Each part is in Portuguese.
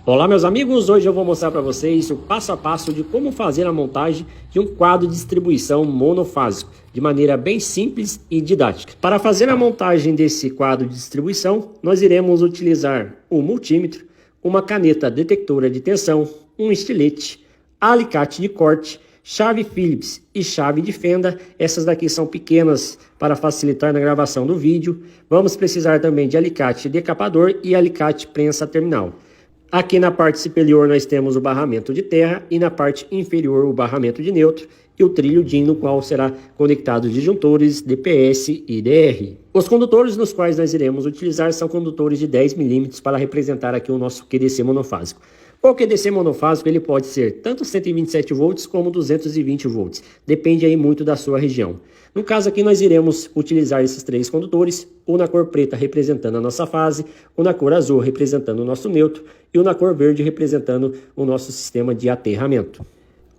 Olá meus amigos, hoje eu vou mostrar para vocês o passo a passo de como fazer a montagem de um quadro de distribuição monofásico, de maneira bem simples e didática. Para fazer a montagem desse quadro de distribuição, nós iremos utilizar um multímetro, uma caneta detectora de tensão, um estilete, alicate de corte, chave Phillips e chave de fenda. Essas daqui são pequenas para facilitar na gravação do vídeo. Vamos precisar também de alicate decapador e alicate prensa terminal. Aqui na parte superior nós temos o barramento de terra e na parte inferior o barramento de neutro e o trilho DIN, no qual será conectado os disjuntores DPS e DR. Os condutores nos quais nós iremos utilizar são condutores de 10 mm para representar aqui o nosso QDC monofásico. O QDC monofásico ele pode ser tanto 127 volts como 220 volts, depende aí muito da sua região. No caso aqui nós iremos utilizar esses três condutores, um na cor preta representando a nossa fase, um na cor azul representando o nosso neutro e um na cor verde representando o nosso sistema de aterramento.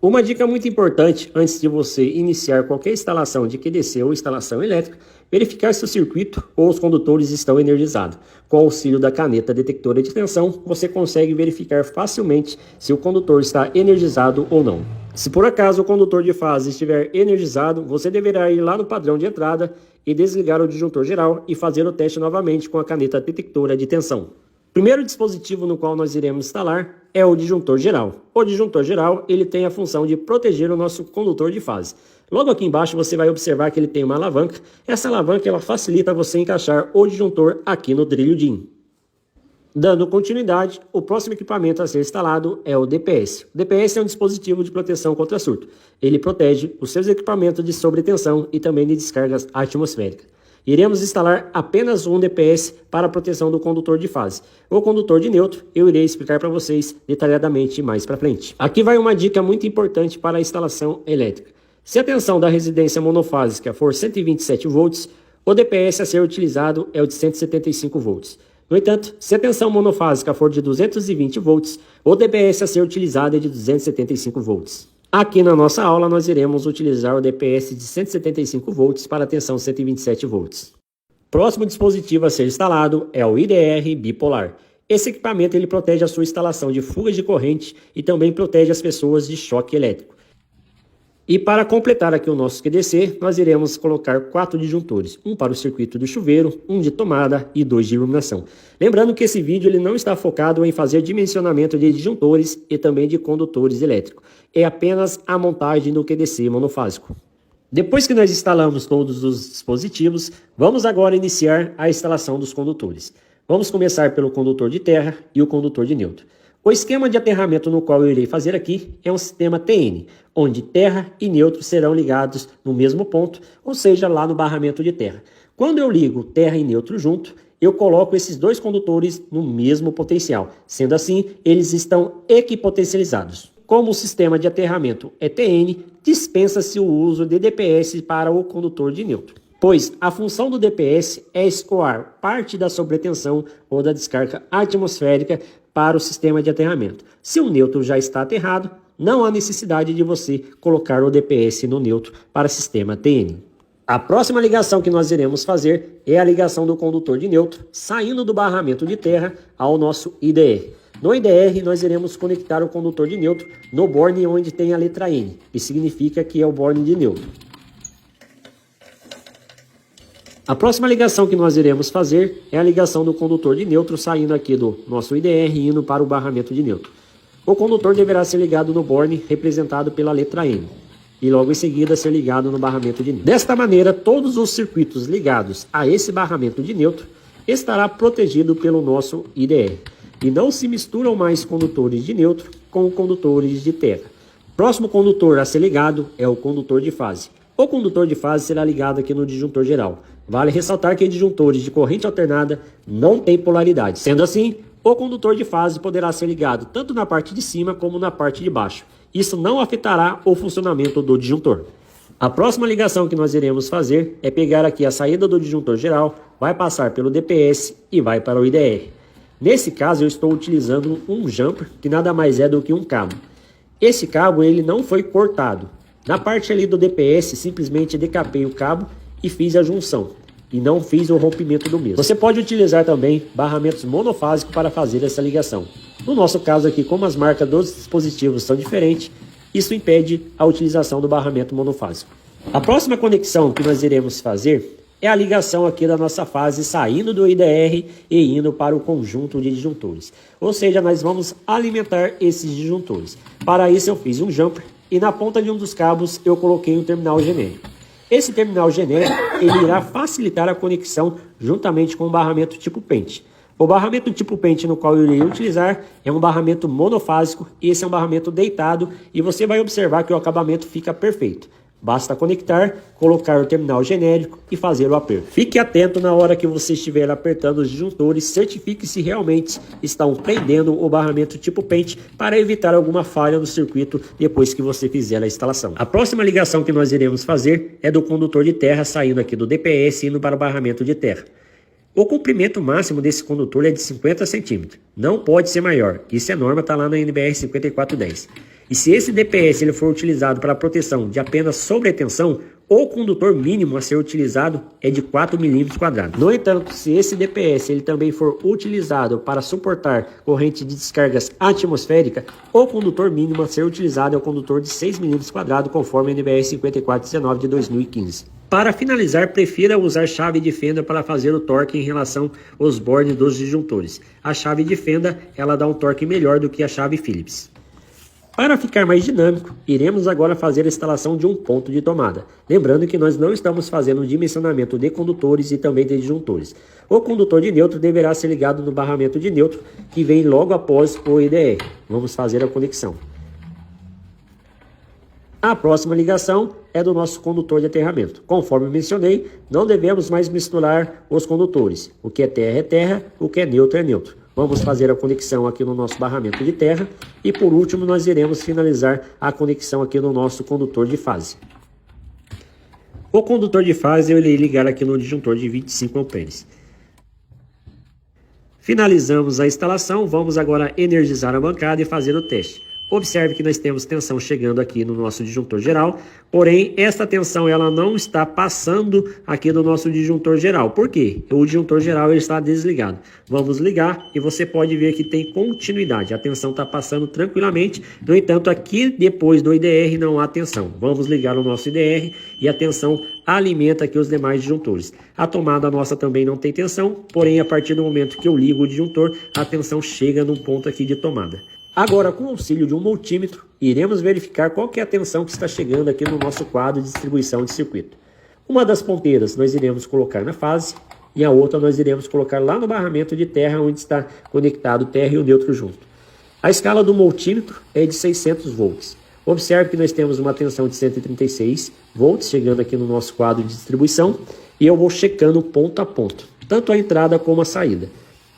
Uma dica muito importante antes de você iniciar qualquer instalação de QDC ou instalação elétrica, verificar se o circuito ou os condutores estão energizados. Com o auxílio da caneta detectora de tensão, você consegue verificar facilmente se o condutor está energizado ou não. Se por acaso o condutor de fase estiver energizado, você deverá ir lá no padrão de entrada e desligar o disjuntor geral e fazer o teste novamente com a caneta detectora de tensão. O primeiro dispositivo no qual nós iremos instalar é o disjuntor geral. O disjuntor geral ele tem a função de proteger o nosso condutor de fase. Logo aqui embaixo você vai observar que ele tem uma alavanca. Essa alavanca ela facilita você encaixar o disjuntor aqui no trilho DIN. Dando continuidade, o próximo equipamento a ser instalado é o DPS. O DPS é um dispositivo de proteção contra surto. Ele protege os seus equipamentos de sobretensão e também de descargas atmosféricas. Iremos instalar apenas um DPS para a proteção do condutor de fase. O condutor de neutro eu irei explicar para vocês detalhadamente mais para frente. Aqui vai uma dica muito importante para a instalação elétrica. Se a tensão da residência monofásica for 127 volts, o DPS a ser utilizado é o de 175 volts. No entanto, se a tensão monofásica for de 220 volts, o DPS a ser utilizado é de 275 volts. Aqui na nossa aula nós iremos utilizar o DPS de 175 volts para a tensão 127 volts. Próximo dispositivo a ser instalado é o IDR bipolar. Esse equipamento ele protege a sua instalação de fugas de corrente e também protege as pessoas de choque elétrico. E para completar aqui o nosso QDC, nós iremos colocar 4 disjuntores, um para o circuito do chuveiro, um de tomada e 2 de iluminação. Lembrando que esse vídeo ele não está focado em fazer dimensionamento de disjuntores e também de condutores elétricos. É apenas a montagem do QDC monofásico. Depois que nós instalamos todos os dispositivos, vamos agora iniciar a instalação dos condutores. Vamos começar pelo condutor de terra e o condutor de neutro. O esquema de aterramento no qual eu irei fazer aqui é um sistema TN, onde terra e neutro serão ligados no mesmo ponto, ou seja, lá no barramento de terra. Quando eu ligo terra e neutro junto, eu coloco esses dois condutores no mesmo potencial. Sendo assim, eles estão equipotencializados. Como o sistema de aterramento é TN, dispensa-se o uso de DPS para o condutor de neutro, pois a função do DPS é escoar parte da sobretensão ou da descarga atmosférica para o sistema de aterramento. Se o neutro já está aterrado, não há necessidade de você colocar o DPS no neutro para o sistema TN. A próxima ligação que nós iremos fazer é a ligação do condutor de neutro, saindo do barramento de terra ao nosso IDR. No IDR, nós iremos conectar o condutor de neutro no borne onde tem a letra N, que significa que é o borne de neutro. A próxima ligação que nós iremos fazer é a ligação do condutor de neutro saindo aqui do nosso IDR e indo para o barramento de neutro. O condutor deverá ser ligado no borne representado pela letra N e logo em seguida ser ligado no barramento de neutro. Desta maneira, todos os circuitos ligados a esse barramento de neutro estará protegido pelo nosso IDR e não se misturam mais condutores de neutro com condutores de terra. Próximo condutor a ser ligado é o condutor de fase. O condutor de fase será ligado aqui no disjuntor geral. Vale ressaltar que disjuntores de corrente alternada não têm polaridade. Sendo assim, o condutor de fase poderá ser ligado tanto na parte de cima como na parte de baixo. Isso não afetará o funcionamento do disjuntor. A próxima ligação que nós iremos fazer é pegar aqui a saída do disjuntor geral, vai passar pelo DPS e vai para o IDR. Nesse caso eu estou utilizando um jumper, que nada mais é do que um cabo. Esse cabo ele não foi cortado. Na parte ali do DPS simplesmente decapei o cabo e fiz a junção. e não fiz o rompimento do mesmo. Você pode utilizar também barramentos monofásicos para fazer essa ligação. No nosso caso aqui, como as marcas dos dispositivos são diferentes, isso impede a utilização do barramento monofásico. A próxima conexão que nós iremos fazer é a ligação aqui da nossa fase saindo do IDR e indo para o conjunto de disjuntores. Ou seja, nós vamos alimentar esses disjuntores. Para isso eu fiz um jumper e na ponta de um dos cabos eu coloquei um terminal genérico. Esse terminal genérico ele irá facilitar a conexão juntamente com o barramento tipo pente. O barramento tipo pente no qual eu irei utilizar é um barramento monofásico, esse é um barramento deitado e você vai observar que o acabamento fica perfeito. Basta conectar, colocar o terminal genérico e fazer o aperto. Fique atento na hora que você estiver apertando os disjuntores, certifique se realmente estão prendendo o barramento tipo pente para evitar alguma falha no circuito depois que você fizer a instalação. A próxima ligação que nós iremos fazer é do condutor de terra saindo aqui do DPS e indo para o barramento de terra. O comprimento máximo desse condutor é de 50 centímetros, não pode ser maior, isso é norma, está lá na NBR 5410. E se esse DPS ele for utilizado para proteção de apenas sobretensão, o condutor mínimo a ser utilizado é de 4 milímetros quadrados. No entanto, se esse DPS ele também for utilizado para suportar corrente de descargas atmosféricas, o condutor mínimo a ser utilizado é o condutor de 6 milímetros quadrados, conforme a NBR 5419 de 2015. Para finalizar, prefira usar chave de fenda para fazer o torque em relação aos bornes dos disjuntores. A chave de fenda ela dá um torque melhor do que a chave Phillips. Para ficar mais dinâmico, iremos agora fazer a instalação de um ponto de tomada. Lembrando que nós não estamos fazendo um dimensionamento de condutores e também de disjuntores. O condutor de neutro deverá ser ligado no barramento de neutro, que vem logo após o IDR. Vamos fazer a conexão. A próxima ligação é do nosso condutor de aterramento. Conforme mencionei, não devemos mais misturar os condutores. O que é terra, o que é neutro. Vamos fazer a conexão aqui no nosso barramento de terra e por último nós iremos finalizar a conexão aqui no nosso condutor de fase. O condutor de fase eu irei ligar aqui no disjuntor de 25 amperes. Finalizamos a instalação, vamos agora energizar a bancada e fazer o teste. Observe que nós temos tensão chegando aqui no nosso disjuntor geral, porém esta tensão ela não está passando aqui do nosso disjuntor geral. Por quê? O disjuntor geral ele está desligado. Vamos ligar e você pode ver que tem continuidade. A tensão está passando tranquilamente, no entanto aqui depois do IDR não há tensão. Vamos ligar o nosso IDR e a tensão alimenta aqui os demais disjuntores. A tomada nossa também não tem tensão, porém a partir do momento que eu ligo o disjuntor, a tensão chega num ponto aqui de tomada. Agora, com o auxílio de um multímetro, iremos verificar qual que é a tensão que está chegando aqui no nosso quadro de distribuição de circuito. Uma das ponteiras nós iremos colocar na fase e a outra nós iremos colocar lá no barramento de terra, onde está conectado o terra e o neutro junto. A escala do multímetro é de 600 volts. Observe que nós temos uma tensão de 136 volts chegando aqui no nosso quadro de distribuição e eu vou checando ponto a ponto, tanto a entrada como a saída.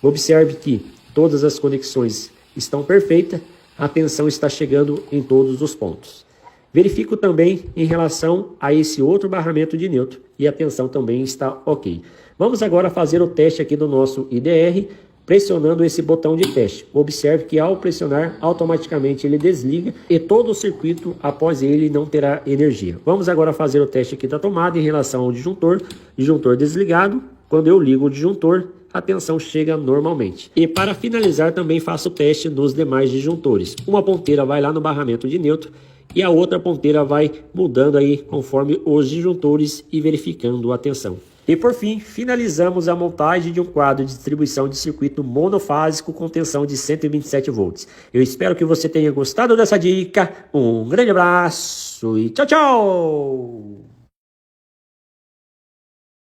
Observe que todas as conexões estão perfeitas, a tensão está chegando em todos os pontos. Verifico também em relação a esse outro barramento de neutro e a tensão também está ok. Vamos agora fazer o teste aqui do nosso IDR, pressionando esse botão de teste. Observe que ao pressionar, automaticamente ele desliga e todo o circuito após ele não terá energia. Vamos agora fazer o teste aqui da tomada em relação ao disjuntor desligado. Quando eu ligo o disjuntor, a tensão chega normalmente. E para finalizar também faço o teste nos demais disjuntores. Uma ponteira vai lá no barramento de neutro e a outra ponteira vai mudando aí conforme os disjuntores e verificando a tensão. E por fim, finalizamos a montagem de um quadro de distribuição de circuito monofásico com tensão de 127 volts. Eu espero que você tenha gostado dessa dica. Um grande abraço e tchau, tchau!